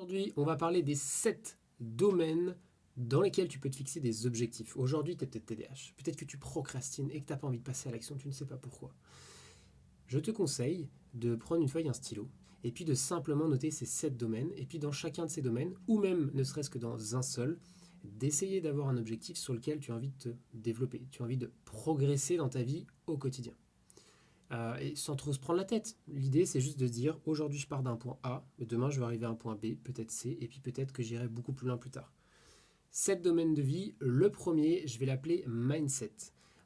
Aujourd'hui, on va parler des 7 domaines dans lesquels tu peux te fixer des objectifs. Aujourd'hui, tu es peut-être TDAH. Peut-être que tu procrastines et que tu n'as pas envie de passer à l'action, tu ne sais pas pourquoi. Je te conseille de prendre une feuille, un stylo, et puis de simplement noter ces 7 domaines, et puis dans chacun de ces domaines, ou même ne serait-ce que dans un seul, d'essayer d'avoir un objectif sur lequel tu as envie de te développer, tu as envie de progresser dans ta vie au quotidien. Et sans trop se prendre la tête. L'idée, c'est juste de se dire, aujourd'hui je pars d'un point A, demain je vais arriver à un point B, peut-être C, et puis peut-être que j'irai beaucoup plus loin plus tard. 7 domaines de vie, le premier, je vais l'appeler mindset.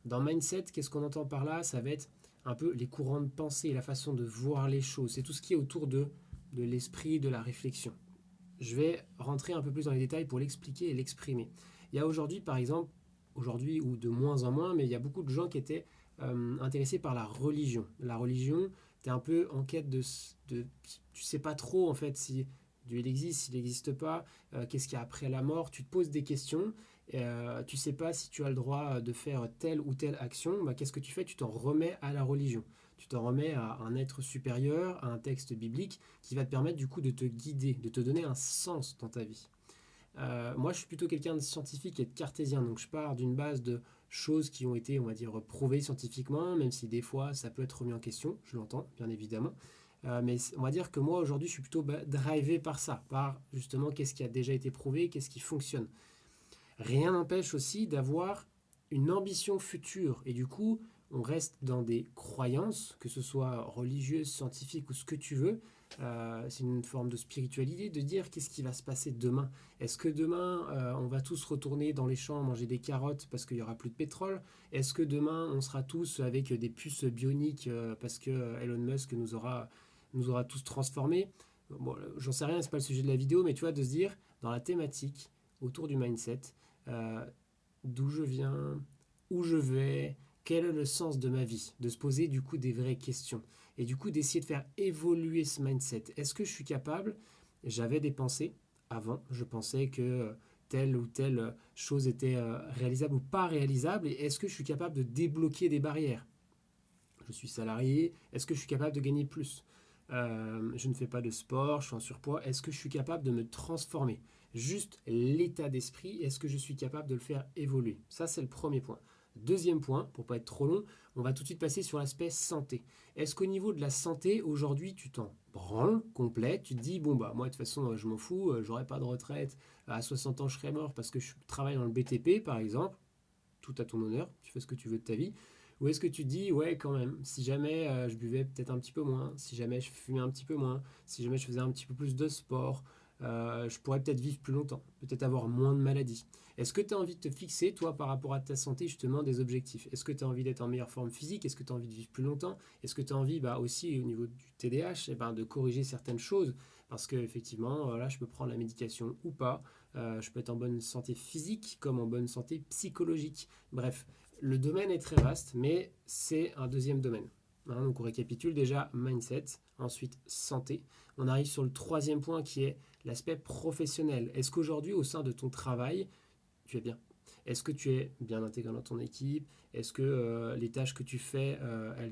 Dans mindset, qu'est-ce qu'on entend par là? Ça va être un peu les courants de pensée, la façon de voir les choses. C'est tout ce qui est autour de l'esprit, de la réflexion. Je vais rentrer un peu plus dans les détails pour l'expliquer et l'exprimer. Il y a aujourd'hui, par exemple, aujourd'hui ou de moins en moins, mais il y a beaucoup de gens qui étaient intéressés par la religion. La religion, tu es un peu en quête tu sais pas trop en fait si Dieu il existe, s'il n'existe pas, qu'est-ce qu'il y a après la mort, tu te poses des questions, tu sais pas si tu as le droit de faire telle ou telle action, bah, qu'est-ce que tu fais? Tu t'en remets à la religion. Tu t'en remets à un être supérieur, à un texte biblique qui va te permettre du coup de te guider, de te donner un sens dans ta vie. Moi, je suis plutôt quelqu'un de scientifique et de cartésien, donc je pars d'une base de choses qui ont été, on va dire, prouvées scientifiquement, même si des fois ça peut être remis en question, je l'entends, bien évidemment. Mais on va dire que moi, aujourd'hui, je suis plutôt drivé par ça, par justement qu'est-ce qui a déjà été prouvé, qu'est-ce qui fonctionne. Rien n'empêche aussi d'avoir une ambition future, et du coup, on reste dans des croyances, que ce soit religieuses, scientifiques ou ce que tu veux. C'est une forme de spiritualité de dire qu'est-ce qui va se passer demain. Est-ce que demain, on va tous retourner dans les champs manger des carottes parce qu'il n'y aura plus de pétrole? Est-ce que demain, on sera tous avec des puces bioniques parce que Elon Musk nous aura tous transformés? Bon, j'en sais rien, c'est pas le sujet de la vidéo, mais tu vois, de se dire, dans la thématique, autour du mindset, euh, d'où je viens, où je vais, quel est le sens de ma vie, de se poser du coup des vraies questions et du coup d'essayer de faire évoluer ce mindset. Est-ce que je suis capable? J'avais des pensées avant, je pensais que telle ou telle chose était réalisable ou pas réalisable, et est-ce que je suis capable de débloquer des barrières? Je suis salarié, est-ce que je suis capable de gagner plus? Je ne fais pas de sport, je suis en surpoids, est-ce que je suis capable de me transformer? Juste l'état d'esprit, est-ce que je suis capable de le faire évoluer? Ça, c'est le premier point. Deuxième point, pour pas être trop long, on va tout de suite passer sur l'aspect santé. Est-ce qu'au niveau de la santé, aujourd'hui, tu t'en branles complet? Tu te dis, bon, bah, moi, de toute façon, je m'en fous, j'aurai pas de retraite, à 60 ans, je serai mort parce que je travaille dans le BTP, par exemple, tout à ton honneur, tu fais ce que tu veux de ta vie. Ou est-ce que tu te dis, ouais, quand même, si jamais je buvais peut-être un petit peu moins, si jamais je fumais un petit peu moins, si jamais je faisais un petit peu plus de sport, je pourrais peut-être vivre plus longtemps, peut-être avoir moins de maladies. Est-ce que tu as envie de te fixer, toi, par rapport à ta santé, justement, des objectifs? Est-ce que tu as envie d'être en meilleure forme physique? Est-ce que tu as envie de vivre plus longtemps? Est-ce que tu as envie, bah, aussi, au niveau du TDAH, eh ben, de corriger certaines choses? Parce qu'effectivement, là, je peux prendre la médication ou pas. Je peux être en bonne santé physique comme en bonne santé psychologique. Bref, le domaine est très vaste, mais c'est un deuxième domaine. Donc on récapitule déjà mindset, ensuite santé. On arrive sur le troisième point qui est l'aspect professionnel. Est-ce qu'aujourd'hui, au sein de ton travail, tu es bien? Est-ce que tu es bien intégré dans ton équipe? Est-ce que les tâches que tu fais,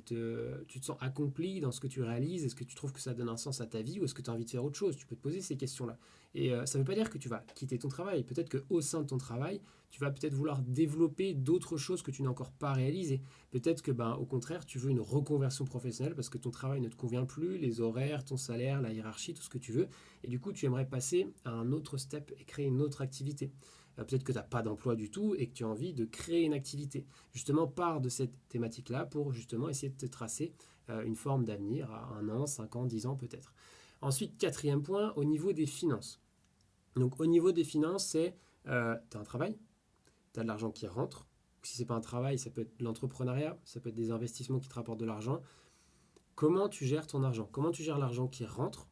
tu te sens accompli dans ce que tu réalises? Est-ce que tu trouves que ça donne un sens à ta vie ou est-ce que tu as envie de faire autre chose? Tu peux te poser ces questions-là. Et ça ne veut pas dire que tu vas quitter ton travail. Peut-être qu'au sein de ton travail, tu vas peut-être vouloir développer d'autres choses que tu n'as encore pas réalisées. Peut-être que, ben, au contraire, tu veux une reconversion professionnelle parce que ton travail ne te convient plus, les horaires, ton salaire, la hiérarchie, tout ce que tu veux. Et du coup, tu aimerais passer à un autre step et créer une autre activité. Peut-être que tu n'as pas d'emploi du tout et que tu as envie de créer une activité. Justement, pars de cette thématique-là pour justement essayer de te tracer une forme d'avenir à 1 an, 5 ans, 10 ans peut-être. Ensuite, quatrième point, au niveau des finances. Donc au niveau des finances, c'est tu as un travail, tu as de l'argent qui rentre. Si ce n'est pas un travail, ça peut être de l'entrepreneuriat, ça peut être des investissements qui te rapportent de l'argent. Comment tu gères ton argent? Comment tu gères l'argent qui rentre?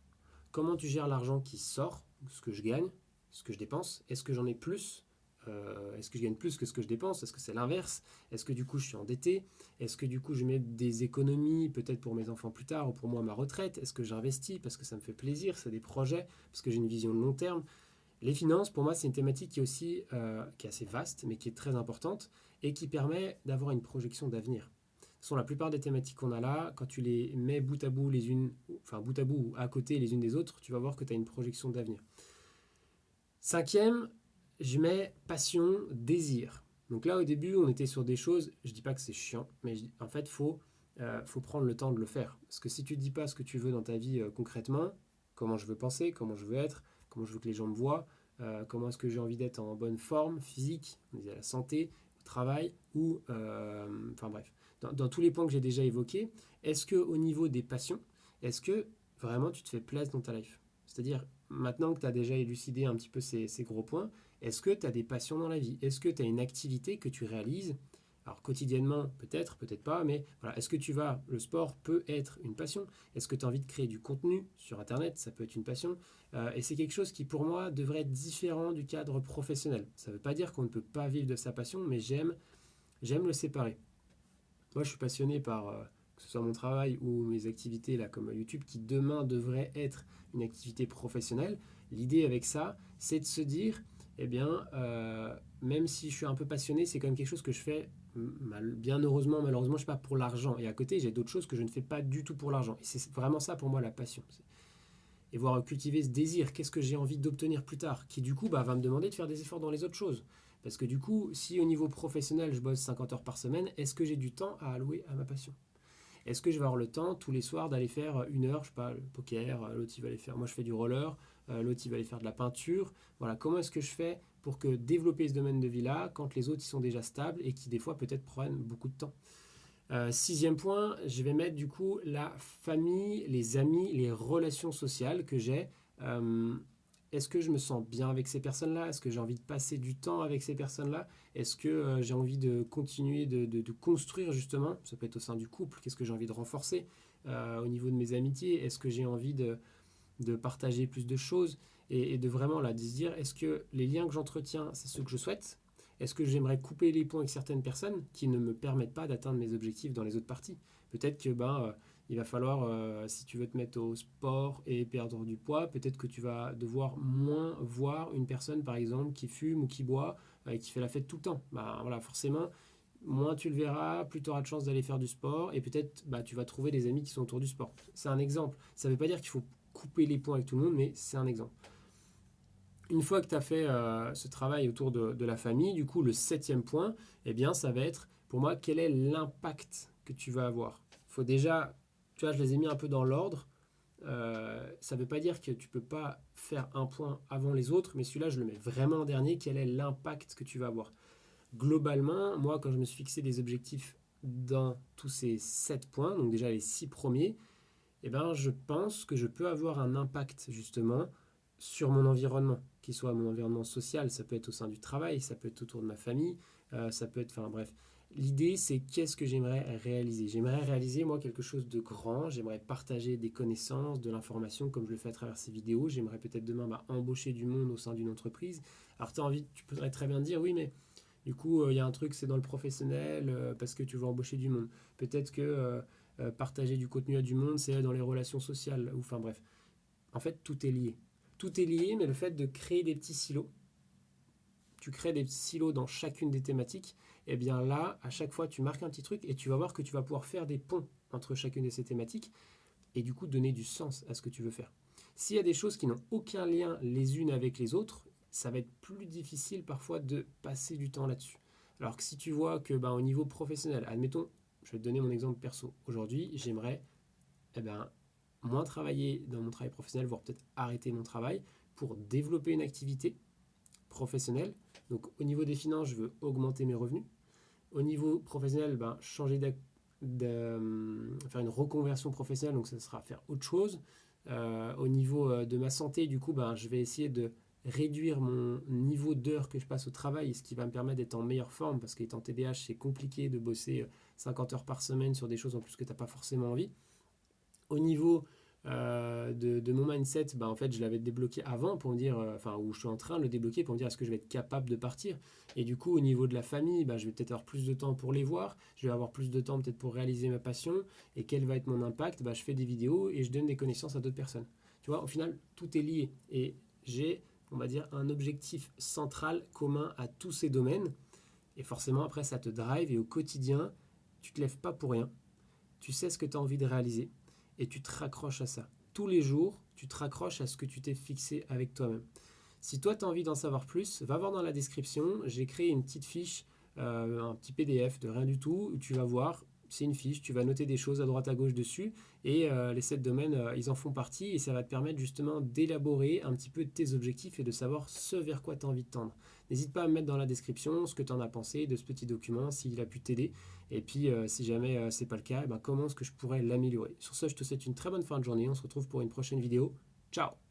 Comment tu gères l'argent qui sort? Ce que je gagne, ce que je dépense? Est-ce que j'en ai plus? Est-ce que je gagne plus que ce que je dépense? Est-ce que c'est l'inverse? Est-ce que du coup je suis endetté? Est-ce que du coup je mets des économies peut-être pour mes enfants plus tard ou pour moi ma retraite? Est-ce que j'investis parce que ça me fait plaisir? C'est des projets parce que j'ai une vision de long terme. Les finances, pour moi, c'est une thématique qui est aussi qui est assez vaste, mais qui est très importante et qui permet d'avoir une projection d'avenir. toute façon, la plupart des thématiques qu'on a là, quand tu les mets bout à bout les unes, enfin bout à bout ou à côté les unes des autres, tu vas voir que tu as une projection d'avenir. Cinquième, je mets passion, désir. Donc là, au début, on était sur des choses, je dis pas que c'est chiant, mais en fait, faut prendre le temps de le faire. Parce que si tu ne dis pas ce que tu veux dans ta vie concrètement, comment je veux penser, comment je veux être, comment je veux que les gens me voient, comment est-ce que j'ai envie d'être en bonne forme physique, on disait la santé, au travail, ou, enfin bref, dans tous les points que j'ai déjà évoqués, est-ce que au niveau des passions, est-ce que vraiment tu te fais plaisir dans ta life? C'est-à-dire, maintenant que tu as déjà élucidé un petit peu ces gros points, est-ce que tu as des passions dans la vie? Est-ce que tu as une activité que tu réalises? Alors quotidiennement, peut-être, peut-être pas, mais voilà, est-ce que le sport peut être une passion? Est-ce que tu as envie de créer du contenu sur Internet? Ça peut être une passion. Et c'est quelque chose qui, pour moi, devrait être différent du cadre professionnel. Ça ne veut pas dire qu'on ne peut pas vivre de sa passion, mais j'aime le séparer. Moi, je suis passionné par, que ce soit mon travail ou mes activités là, comme YouTube, qui demain devrait être une activité professionnelle. L'idée avec ça, c'est de se dire, eh bien, même si je suis un peu passionné, c'est quand même quelque chose que je fais, bien heureusement, malheureusement, je ne sais pas, pour l'argent. Et à côté, j'ai d'autres choses que je ne fais pas du tout pour l'argent. Et c'est vraiment ça pour moi la passion. Et voir cultiver ce désir, qu'est-ce que j'ai envie d'obtenir plus tard, qui du coup va me demander de faire des efforts dans les autres choses. Parce que du coup, si au niveau professionnel, je bosse 50 heures par semaine, est-ce que j'ai du temps à allouer à ma passion? Est-ce que je vais avoir le temps tous les soirs d'aller faire 1 heure, je sais pas, le poker, l'autre il va aller faire, moi je fais du roller, l'autre il va aller faire de la peinture. Voilà, comment est-ce que je fais pour que développer ce domaine de vie-là quand les autres ils sont déjà stables et qui des fois peut-être prennent beaucoup de temps. Sixième point, je vais mettre du coup la famille, les amis, les relations sociales que j'ai. Est-ce que je me sens bien avec ces personnes-là? Est-ce que j'ai envie de passer du temps avec ces personnes-là? Est-ce que j'ai envie de continuer de construire justement? Ça peut être au sein du couple. Qu'est-ce que j'ai envie de renforcer au niveau de mes amitiés? Est-ce que j'ai envie de partager plus de choses et de vraiment là, de se dire, est-ce que les liens que j'entretiens, c'est ceux que je souhaite? Est-ce que j'aimerais couper les ponts avec certaines personnes qui ne me permettent pas d'atteindre mes objectifs dans les autres parties? Peut-être que il va falloir, si tu veux te mettre au sport et perdre du poids, peut-être que tu vas devoir moins voir une personne, par exemple, qui fume ou qui boit et qui fait la fête tout le temps. Voilà, forcément, moins tu le verras, plus tu auras de chances d'aller faire du sport et peut-être tu vas trouver des amis qui sont autour du sport. C'est un exemple. Ça ne veut pas dire qu'il faut couper les ponts avec tout le monde, mais c'est un exemple. Une fois que tu as fait ce travail autour de la famille, du coup, le septième point, eh bien, ça va être, pour moi, quel est l'impact que tu vas avoir. Il faut déjà, tu vois, je les ai mis un peu dans l'ordre. Ça ne veut pas dire que tu ne peux pas faire un point avant les autres, mais celui-là, je le mets vraiment en dernier. Quel est l'impact que tu vas avoir? Globalement, moi, quand je me suis fixé des objectifs dans tous ces 7 points, donc déjà les 6 premiers, eh ben, je pense que je peux avoir un impact, justement, sur mon environnement, qu'il soit mon environnement social, ça peut être au sein du travail, ça peut être autour de ma famille, ça peut être, enfin bref. L'idée, c'est qu'est-ce que j'aimerais réaliser. J'aimerais réaliser, moi, quelque chose de grand. J'aimerais partager des connaissances, de l'information, comme je le fais à travers ces vidéos. J'aimerais peut-être demain embaucher du monde au sein d'une entreprise. Alors, tu pourrais très bien dire, oui, mais du coup, il y a un truc, c'est dans le professionnel, parce que tu veux embaucher du monde. Peut-être que partager du contenu à du monde, c'est dans les relations sociales. Enfin bref. En fait, tout est lié. Tout est lié, mais le fait de créer des petits silos, tu crées des petits silos dans chacune des thématiques, et bien là, à chaque fois, tu marques un petit truc et tu vas voir que tu vas pouvoir faire des ponts entre chacune de ces thématiques et du coup donner du sens à ce que tu veux faire. S'il y a des choses qui n'ont aucun lien les unes avec les autres, ça va être plus difficile parfois de passer du temps là-dessus. Alors que si tu vois que au niveau professionnel, admettons, je vais te donner mon exemple perso. Aujourd'hui, j'aimerais moins travailler dans mon travail professionnel, voire peut-être arrêter mon travail pour développer une activité professionnelle. Donc au niveau des finances, je veux augmenter mes revenus. Au niveau professionnel, changer faire une reconversion professionnelle, donc ça sera faire autre chose. Au niveau de ma santé, du coup, je vais essayer de réduire mon niveau d'heures que je passe au travail, ce qui va me permettre d'être en meilleure forme, parce qu'étant TDAH, c'est compliqué de bosser 50 heures par semaine sur des choses en plus que tu n'as pas forcément envie. Au niveau de mon mindset, en fait, je l'avais débloqué avant pour me dire, où je suis en train de le débloquer pour me dire est-ce que je vais être capable de partir. Et du coup, au niveau de la famille, je vais peut-être avoir plus de temps pour les voir, je vais avoir plus de temps peut-être pour réaliser ma passion. Et quel va être mon impact? Je fais des vidéos et je donne des connaissances à d'autres personnes. Tu vois, au final, tout est lié. Et j'ai, on va dire, un objectif central commun à tous ces domaines. Et forcément, après, ça te drive et au quotidien, tu te lèves pas pour rien, tu sais ce que tu as envie de réaliser et tu te raccroches à ça. Tous les jours, tu te raccroches à ce que tu t'es fixé avec toi-même. Si toi, tu as envie d'en savoir plus, va voir dans la description, j'ai créé une petite fiche, un petit PDF de rien du tout, où tu vas voir, c'est une fiche, tu vas noter des choses à droite à gauche dessus, et les 7 domaines, ils en font partie, et ça va te permettre justement d'élaborer un petit peu tes objectifs et de savoir ce vers quoi tu as envie de tendre. N'hésite pas à me mettre dans la description ce que tu en as pensé de ce petit document, s'il a pu t'aider, et puis si jamais c'est pas le cas, comment est-ce que je pourrais l'améliorer. Sur ce, je te souhaite une très bonne fin de journée, on se retrouve pour une prochaine vidéo. Ciao!